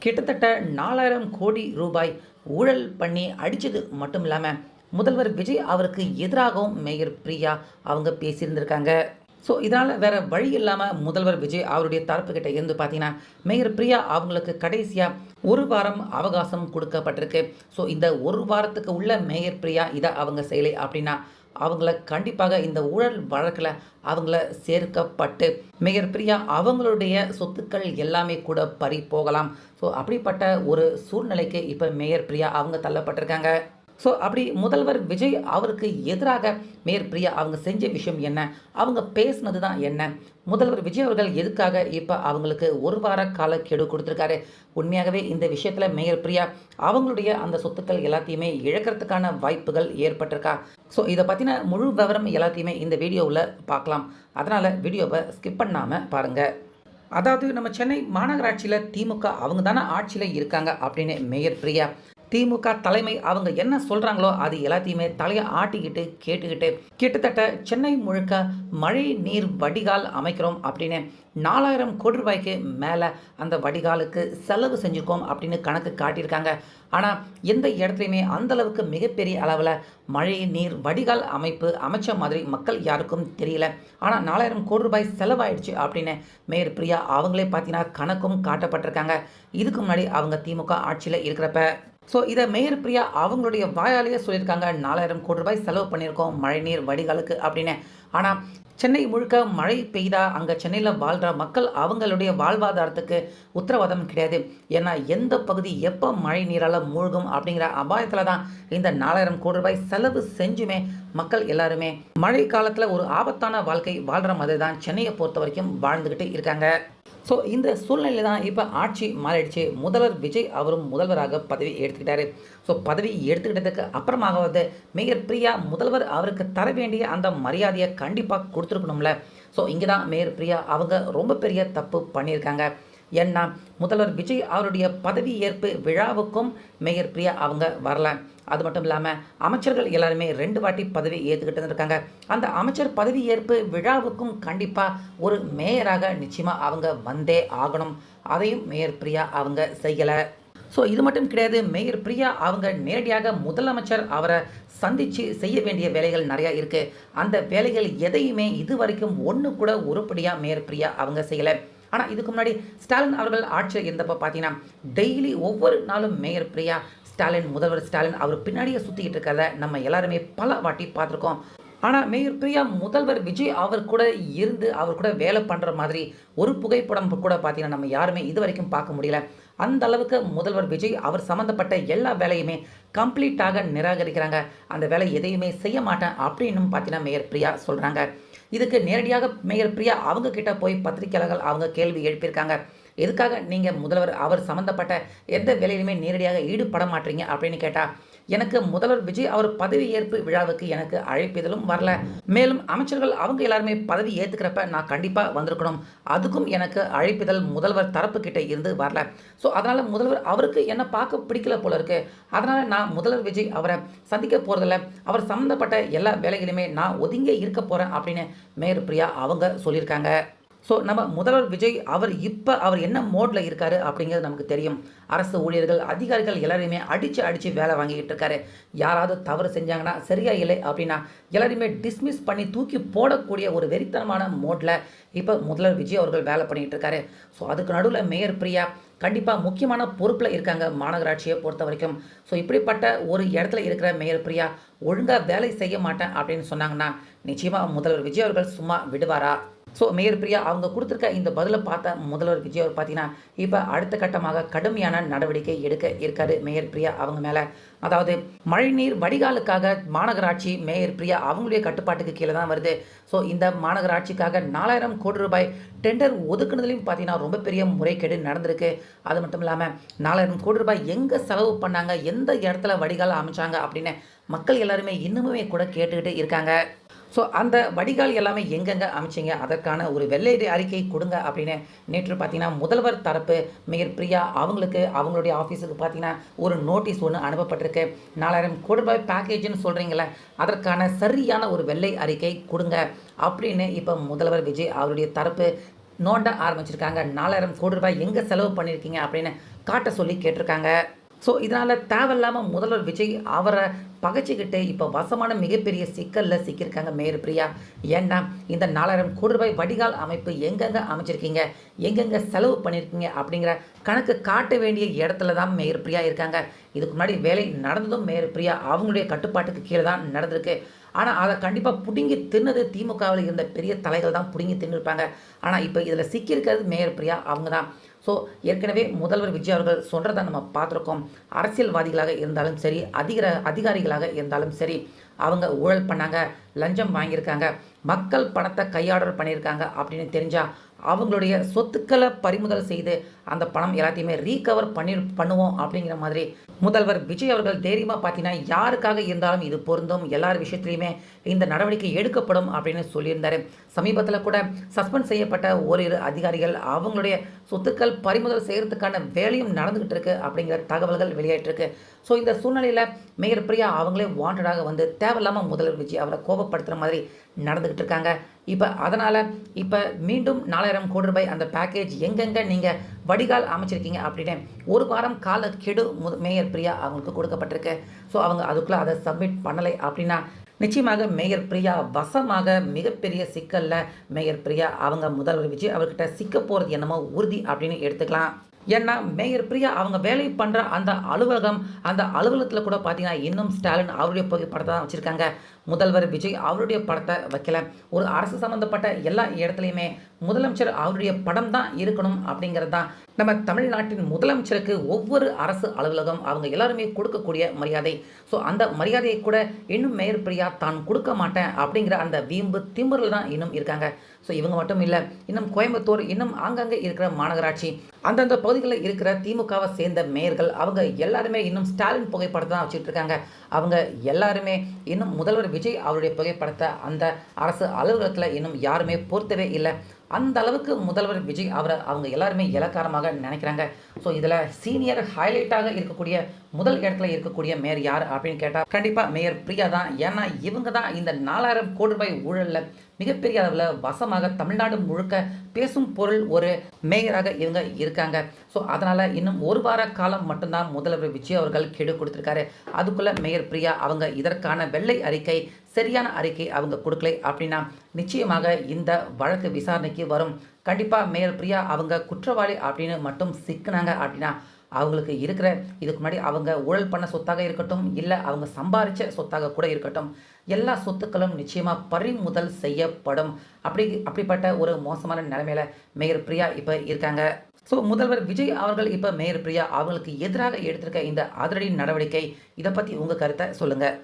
கிட்டத்தட்ட 4000 கோடி ரூபாய் ஊழல் பண்ணி அடிச்சது மட்டும் இல்லாம, முதல்வர் விஜய் அவருக்கு எதிராகவும் மேயர் பிரியா அவங்க பேசியிருந்திருக்காங்க. ஸோ, இதனால வேற வழி இல்லாம முதல்வர் விஜய் அவருடைய தரப்புக்கிட்ட இருந்து பார்த்தீங்கன்னா, மேயர் பிரியா அவங்களுக்கு கடைசியா 1 வாரம் அவகாசம் குடுக்கப்பட்டிருக்கு. ஸோ, இந்த 1 வாரத்துக்கு உள்ள மேயர் பிரியா இத அவங்க செய்யலை அப்படின்னா, அவங்கள கண்டிப்பாக இந்த ஊழல் வழக்குல அவங்கள சேர்க்கப்பட்டு, மேயர் பிரியா அவங்களுடைய சொத்துக்கள் எல்லாமே கூட பறி போகலாம். ஸோ, அப்படிப்பட்ட ஒரு சூழ்நிலைக்கு இப்ப மேயர் பிரியா அவங்க தள்ளப்பட்டிருக்காங்க. ஸோ, அப்படி முதல்வர் விஜய் அவருக்கு எதிராக மேயர் பிரியா அவங்க செஞ்ச விஷயம் என்ன? அவங்க பேசினது தான் என்ன? முதல்வர் விஜய் அவர்கள் எதுக்காக இப்ப அவங்களுக்கு 1 வார காலக்கெடு குடுத்திருக்காரு? உண்மையாகவே இந்த விஷயத்துல மேயர் பிரியா அவங்களுடைய அந்த சொத்துக்கள் எல்லாத்தையுமே இழக்கிறதுக்கான வாய்ப்புகள் ஏற்பட்டிருக்கா? ஸோ, இத பத்தின முழு விவரம் எல்லாத்தையுமே இந்த வீடியோவுல பார்க்கலாம். அதனால வீடியோவ ஸ்கிப் பண்ணாம பாருங்க. அதாவது நம்ம சென்னை மாநகராட்சியில திமுக அவங்க தானே ஆட்சியில இருக்காங்க அப்படின்னு மேயர் பிரியா திமுக தலைமை அவங்க என்ன சொல்றாங்களோ அது எல்லாத்தையுமே தலையை ஆட்டிக்கிட்டு கேட்டுக்கிட்டு கிட்டத்தட்ட சென்னை முழுக்க மழை நீர் வடிகால் அமைக்கிறோம் அப்படின்னு 4000 கோடி ரூபாய்க்கு மேலே அந்த வடிகாலுக்கு செலவு செஞ்சுருக்கோம் அப்படின்னு கணக்கு காட்டியிருக்காங்க. ஆனால் எந்த இடத்துலையுமே அந்தளவுக்கு மிகப்பெரிய அளவில் மழை நீர் வடிகால் அமைப்பு அமைச்ச மாதிரி மக்கள் யாருக்கும் தெரியல. ஆனால் 4000 கோடி ரூபாய் செலவாயிடுச்சு அப்படின்னு மேயர் பிரியா அவங்களே பார்த்தீங்கன்னா கணக்கும் காட்டப்பட்டிருக்காங்க. இதுக்கு முன்னாடி அவங்க திமுக ஆட்சியில் இருக்கிறப்ப. ஸோ, இதை மேயர் பிரியா அவங்களுடைய வாயாலேயே சொல்லியிருக்காங்க. 4000 கோடி ரூபாய் செலவு பண்ணியிருக்கோம் மழைநீர் வடிகாலுக்கு அப்படின்னு. ஆனால் சென்னை முழுக்க மழை பெய்தா அங்கே சென்னையில் வாழ்கிற மக்கள் அவங்களுடைய வாழ்வாதாரத்துக்கு உத்தரவாதம் கிடையாது. ஏன்னா எந்த பகுதி எப்போ மழை நீரால் மூழ்கும் அப்படிங்கிற அபாயத்தில் தான் இந்த 4000 கோடி ரூபாய் செலவு செஞ்சுமே மக்கள் எல்லாருமே மழை காலத்தில் ஒரு ஆபத்தான வாழ்க்கை வாழ்கிற மாதிரி தான் சென்னையை பொறுத்த வரைக்கும் வாழ்ந்துக்கிட்டு இருக்காங்க. ஸோ, இந்த சூழ்நிலையில் தான் இப்போ ஆட்சி மாறிடுச்சு. முதல்வர் விஜய் அவரும் முதல்வராக பதவி எடுத்துக்கிட்டாரு. ஸோ, பதவி எடுத்துக்கிட்டதுக்கு அப்புறமாகவது மேயர் பிரியா முதல்வர் அவருக்கு தர வேண்டிய அந்த மரியாதையை கண்டிப்பாக கொடுத்துருக்கணும்ல. ஸோ, இங்கே தான் மேயர் பிரியா அவங்க ரொம்ப பெரிய தப்பு பண்ணியிருக்காங்க. ஏன்னா முதல்வர் விஜய் அவருடைய பதவி ஏற்பு விழாவுக்கும் மேயர் பிரியா அவங்க வரல. அது மட்டும் இல்லாமல் அமைச்சர்கள் எல்லாருமே 2 வாட்டி பதவி ஏற்றுக்கிட்டு இருக்காங்க. அந்த அமைச்சர் பதவி ஏற்பு விழாவுக்கும் கண்டிப்பாக ஒரு மேயராக நிச்சயமாக அவங்க வந்தே ஆகணும். அதையும் மேயர் பிரியா அவங்க செய்யலை. ஸோ, இது மட்டும் கிடையாது. மேயர் பிரியா அவங்க நேரடியாக முதலமைச்சர் அவரை சந்தித்து செய்ய வேண்டிய வேலைகள் நிறையா இருக்குது. அந்த வேலைகள் எதையுமே இது வரைக்கும் ஒன்று கூட உருப்படியாக மேயர் பிரியா அவங்க செய்யலை. ஆனால் இதுக்கு முன்னாடி ஸ்டாலின் அவர்கள் ஆட்சியில் இருந்தப்போ பார்த்தீங்கன்னா டெய்லி ஒவ்வொரு நாளும் மேயர் பிரியா முதல்வர் ஸ்டாலின் அவர் பின்னாடியே சுற்றிக்கிட்டு இருக்கிறத நம்ம எல்லாருமே பல வாட்டி பார்த்துருக்கோம். ஆனால் மேயர் பிரியா முதல்வர் விஜய் அவர் கூட இருந்து அவர் கூட வேலை பண்ணுற மாதிரி ஒரு புகைப்படம் கூட பார்த்தீங்கன்னா நம்ம யாருமே இது வரைக்கும் பார்க்க முடியல. அந்த அளவுக்கு முதல்வர் விஜய் அவர் சம்மந்தப்பட்ட எல்லா வேலையுமே கம்ப்ளீட்டாக நிராகரிக்கிறாங்க. அந்த வேலை எதையுமே செய்ய மாட்டேன் அப்படின்னு பார்த்தீங்கன்னா மேயர் பிரியா சொல்கிறாங்க. இதுக்கு நேரடியாக மேயர் பிரியா அவங்க கிட்ட போய் பத்திரிகையாளர்கள் அவங்க கேள்வி எழுப்பியிருக்காங்க. எதுக்காக நீங்கள் முதல்வர் அவர் சம்மந்தப்பட்ட எந்த வேலையிலுமே நேரடியாக ஈடுபட மாட்டீங்க அப்படின்னு கேட்டால், எனக்கு முதல்வர் விஜய் அவர் பதவி ஏற்பு விழாவுக்கு எனக்கு அழைப்பிதழும் வரல. மேலும் அமைச்சர்கள் அவங்க எல்லாருமே பதவி ஏற்றுக்கிறப்ப நான் கண்டிப்பாக வந்திருக்கணும். அதுக்கும் எனக்கு அழைப்பிதழ் முதல்வர் தரப்பு கிட்ட இருந்து வரல. ஸோ, அதனால் முதல்வர் அவருக்கு என்ன பார்க்க பிடிக்கல போல இருக்கு. அதனால் நான் முதல்வர் விஜய் அவரை சந்திக்க போகிறதில்ல. அவர் சம்மந்தப்பட்ட எல்லா வேலைகளுமே நான் ஒதுங்கி இருக்க போகிறேன் அப்படின்னு மேயர் பிரியா அவங்க சொல்லியிருக்காங்க. ஸோ, நம்ம முதல்வர் விஜய் அவர் என்ன மோடில் இருக்காரு அப்படிங்கிறது நமக்கு தெரியும். அரசு ஊழியர்கள் அதிகாரிகள் எல்லாரையுமே அடித்து வேலை வாங்கிக்கிட்டு இருக்காரு. யாராவது தவறு செஞ்சாங்கன்னா சரியா இல்லை அப்படின்னா எல்லாரையுமே டிஸ்மிஸ் பண்ணி தூக்கி போடக்கூடிய ஒரு வெறித்தனமான மோடில் இப்போ முதல்வர் விஜய் அவர்கள் வேலை பண்ணிகிட்டு இருக்காரு. ஸோ, அதுக்கு நடுவில் மேயர் பிரியா கண்டிப்பாக முக்கியமான பொறுப்பில் இருக்காங்க மாநகராட்சியை பொறுத்த வரைக்கும். ஸோ, இப்படிப்பட்ட ஒரு இடத்துல இருக்கிற மேயர் பிரியா ஒழுங்காக வேலை செய்ய மாட்டேன் அப்படின்னு சொன்னாங்கன்னா நிச்சயமாக முதல்வர் விஜய் அவர்கள் சும்மா விடுவாரா? ஸோ, மேயர் பிரியா அவங்க கொடுத்துருக்க இந்த பதிலை பார்த்த முதல்வர் விஜய் அவர் பார்த்தீங்கன்னா இப்போ அடுத்த கட்டமாக கடுமையான நடவடிக்கை எடுக்க இருக்காரு மேயர் பிரியா அவங்க மேலே. அதாவது மழைநீர் வடிகாலுக்காக மாநகராட்சி மேயர் பிரியா அவங்களுடைய கட்டுப்பாட்டுக்கு கீழே தான் வருது. ஸோ, இந்த மாநகராட்சிக்காக 4000 கோடி ரூபாய் டெண்டர் ஒதுக்குனதுலையும் பார்த்தீங்கன்னா ரொம்ப பெரிய முறைகேடு நடந்திருக்கு. அது மட்டும் இல்லாமல் 4000 கோடி ரூபாய் எங்கே செலவு பண்ணாங்க, எந்த இடத்துல வடிகால் அமைச்சாங்க அப்படின்னு மக்கள் எல்லாருமே இன்னுமே கூட கேட்டுக்கிட்டு இருக்காங்க. ஸோ, அந்த வடிகால் எல்லாமே எங்கெங்கே அமைச்சிங்க அதற்கான ஒரு வெள்ளை அறிக்கை கொடுங்க அப்படின்னு நேற்று பார்த்தீங்கன்னா முதல்வர் தரப்பு மேயர் பிரியா அவங்களுக்கு அவங்களுடைய ஆஃபீஸுக்கு பார்த்தீங்கன்னா ஒரு நோட்டீஸ் ஒன்று அனுப்பப்பட்டிருக்கு. 4000 கோடி ரூபாய் பேக்கேஜ்னு சொல்கிறீங்களே அதற்கான சரியான ஒரு வெள்ளை அறிக்கை கொடுங்க அப்படின்னு இப்போ முதல்வர் விஜய் அவருடைய தரப்பு நோண்ட ஆரம்பிச்சிருக்காங்க. 4000 கோடி ரூபாய் எங்கே செலவு பண்ணியிருக்கீங்க அப்படின்னு காட்ட சொல்லி கேட்டிருக்காங்க. ஸோ இதனால் தேவையில்லாமல் முதல்வர் விஜய் அவரை பகைச்சிக்கிட்டு இப்போ வசமான மிகப்பெரிய சிக்கலில் சிக்கியிருக்காங்க மேயர் பிரியா. ஏன்னா இந்த 4000 கோடி ரூபாய் வடிகால் அமைப்பு எங்கெங்கே அமைச்சிருக்கீங்க, எங்கெங்கே செலவு பண்ணியிருக்கீங்க அப்படிங்கிற கணக்கு காட்ட வேண்டிய இடத்துல தான் மேயர் பிரியா இருக்காங்க. இதுக்கு முன்னாடி வேலை நடந்ததும் மேயர் பிரியா அவங்களுடைய கட்டுப்பாட்டுக்கு கீழே தான் நடந்திருக்கு. ஆனால் அதை கண்டிப்பாக பிடுங்கி தின்னது திமுகவில் இருந்த பெரிய தலைகள் தான் பிடுங்கி தின்னுருப்பாங்க. ஆனால் இப்போ இதில் சிக்கியிருக்கிறது மேயர் பிரியா அவங்க தான். ஸோ ஏற்கனவே முதல்வர் விஜய் அவர்கள் சொல்கிறத நம்ம பார்த்துருக்கோம். அரசியல்வாதிகளாக இருந்தாலும் சரி, அதிகாரிகளாக இருந்தாலும் சரி, அவங்க ஊழல் பண்ணாங்க, லஞ்சம் வாங்கியிருக்காங்க, மக்கள் பணத்தை கையாடல் பண்ணியிருக்காங்க அப்படின்னு தெரிஞ்சால் அவங்களுடைய சொத்துக்களை பறிமுதல் செய்து அந்த பணம் எல்லாத்தையுமே ரீகவர் பண்ணுவோம் அப்படிங்கிற மாதிரி முதல்வர் விஜய் அவர்கள் தைரியமாக பார்த்தீங்கன்னா யாருக்காக இருந்தாலும் இது பொருந்தும், எல்லார் விஷயத்துலையுமே இந்த நடவடிக்கை எடுக்கப்படும் அப்படின்னு சொல்லியிருந்தார். சமீபத்தில் கூட சஸ்பெண்ட் செய்யப்பட்ட ஓரிரு அதிகாரிகள் அவங்களுடைய சொத்துக்கள் பறிமுதல் செய்கிறதுக்கான வேலையும் நடந்துகிட்டு இருக்கு அப்படிங்கிற தகவல்கள் வெளியாயிட்டிருக்கு. ஸோ இந்த சூழ்நிலையில் மேயர் பிரியா அவங்களே வாண்டடாக வந்து தேவையில்லாமல் முதல்வர் விஜய் அவரை கோபப்படுத்துகிற மாதிரி நடந்துக்கிட்டு இருக்காங்க. இப்போ அதனால் இப்போ மீண்டும் 4000 கோடி ரூபாய் அந்த பேக்கேஜ் எங்கெங்கே நீங்கள் வடிகால் அமைச்சிருக்கீங்க அப்படின்னு ஒரு வாரம் கால கெடு மேயர் பிரியா அவங்களுக்கு கொடுக்கப்பட்டிருக்கு. ஸோ அவங்க அதுக்குள்ளே அதை சப்மிட் பண்ணலை அப்படின்னா நிச்சயமாக மேயர் பிரியா வசமாக மிகப்பெரிய சிக்கலில் மேயர் பிரியா அவங்க முதல்வர் விஜய் அவர்கிட்ட சிக்க போகிறது என்னமோ உறுதி அப்படின்னு எடுத்துக்கலாம். ஏன்னா மேயர் பிரியா அவங்க வேலை பண்ணுற அந்த அலுவலகத்தில் கூட பார்த்தீங்கன்னா இன்னும் ஸ்டாலின் அவருடைய புகைப்படத்தை தான் வச்சுருக்காங்க. முதல்வர் விஜய் அவருடைய படத்தை வைக்கல. ஒரு அரசு சம்மந்தப்பட்ட எல்லா இடத்துலையுமே முதலமைச்சர் அவருடைய படம் தான் இருக்கணும் அப்படிங்கிறது தான் நம்ம தமிழ்நாட்டின் முதலமைச்சருக்கு ஒவ்வொரு அரசு அலுவலகம் அவங்க எல்லாருமே கொடுக்கக்கூடிய மரியாதை. ஸோ அந்த மரியாதையை கூட இன்னும் மேயர் பிரியா தான் கொடுக்க மாட்டேன் அப்படிங்கிற அந்த வீம்பு திமிரில் தான் இன்னும் இருக்காங்க. ஸோ இவங்க மட்டும் இல்லை, இன்னும் கோயம்புத்தூர், இன்னும் ஆங்காங்கே இருக்கிற மாநகராட்சி, அந்தந்த பகுதிகளில் இருக்கிற திமுகவை சேர்ந்த மேயர்கள் அவங்க எல்லாருமே இன்னும் ஸ்டாலின் புகைப்படத்தை தான் வச்சுட்டு இருக்காங்க. அவங்க எல்லாருமே இன்னும் முதல்வர் விஜய் அவருடைய புகைப்படத்தை அந்த அரசு அலுவலகத்தில் இன்னும் யாருமே பொறுத்தவே இல்லை. அந்த அளவுக்கு முதல்வர் விஜய் அவங்க எல்லாருமே இலக்காரமாக நினைக்கிறாங்க. ஸோ இதில் சீனியர் ஹைலைட்டாக இருக்கக்கூடிய முதல் இடத்துல இருக்கக்கூடிய மேயர் யார் அப்படின்னு கேட்டால் கண்டிப்பாக மேயர் பிரியா தான். ஏன்னா இவங்க தான் இந்த 4000 கோடி ரூபாய் ஊழலில் மிகப்பெரிய அளவில் வசமாக தமிழ்நாடு முழுக்க பேசும் பொருள் ஒரு மேயராக இவங்க இருக்காங்க. ஸோ அதனால் இன்னும் ஒரு வார காலம் மட்டும்தான் முதல்வர் விஜய் அவர்கள் கெடு கொடுத்துருக்காரு. அதுக்குள்ளே மேயர் பிரியா அவங்க இதற்கான வெள்ளை அறிக்கை, சரியான அறிக்கை அவங்க கொடுக்கலை அப்படின்னா நிச்சயமாக இந்த வழக்கு விசாரணைக்கு வரும். கண்டிப்பாக மேயர் பிரியா அவங்க குற்றவாளி அப்படின்னு மட்டும் சிக்கினாங்க அப்படின்னா அவங்களுக்கு இருக்கிற இதுக்கு முன்னாடி அவங்க ஊழல் பண்ண சொத்தாக இருக்கட்டும், இல்லை அவங்க சம்பாதிச்ச சொத்தாக கூட இருக்கட்டும், எல்லா சொத்துக்களும் நிச்சயமாக பறிமுதல் செய்யப்படும். அப்படிப்பட்ட ஒரு மோசமான நிலைமையில மேயர் பிரியா இப்போ இருக்காங்க. ஸோ முதல்வர் விஜய் அவர்கள் இப்போ மேயர் பிரியா அவங்களுக்கு எதிராக எடுத்திருக்க இந்த அதிரடி நடவடிக்கை, இதை பற்றி உங்கள் கருத்தை சொல்லுங்கள்.